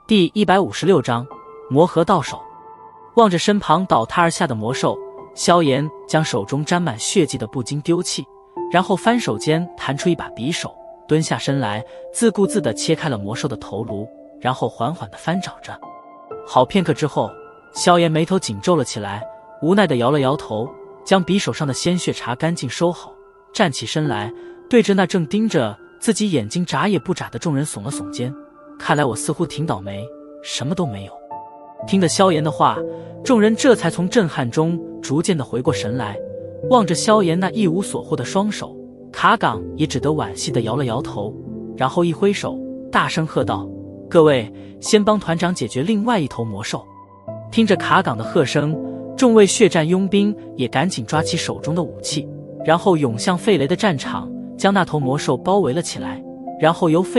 第156章魔核到手。望着身旁倒塌而下的魔兽，萧炎将手中沾满血迹的布巾丢弃，然后翻手间弹出一把匕首，蹲下身来，自顾自地切开了魔兽的头颅，然后缓缓地翻找着。好片刻之后，萧炎眉头紧皱了起来，无奈地摇了摇头，将匕首上的鲜血擦干净收好，站起身来，对着那正盯着自己眼睛眨也不眨的众人耸了耸肩。看来我似乎挺倒霉，什么都没有。听得萧炎的话，众人这才从震撼中逐渐地回过神来，望着萧炎那一无所获的双手，卡岗也只得惋惜地摇了摇头，然后一挥手，大声喝道：“各位，先帮团长解决另外一头魔兽。”听着卡岗的喝声，众位血战佣兵也赶紧抓起手中的武器，然后涌向费雷的战场，将那头魔兽包围了起来，然后由费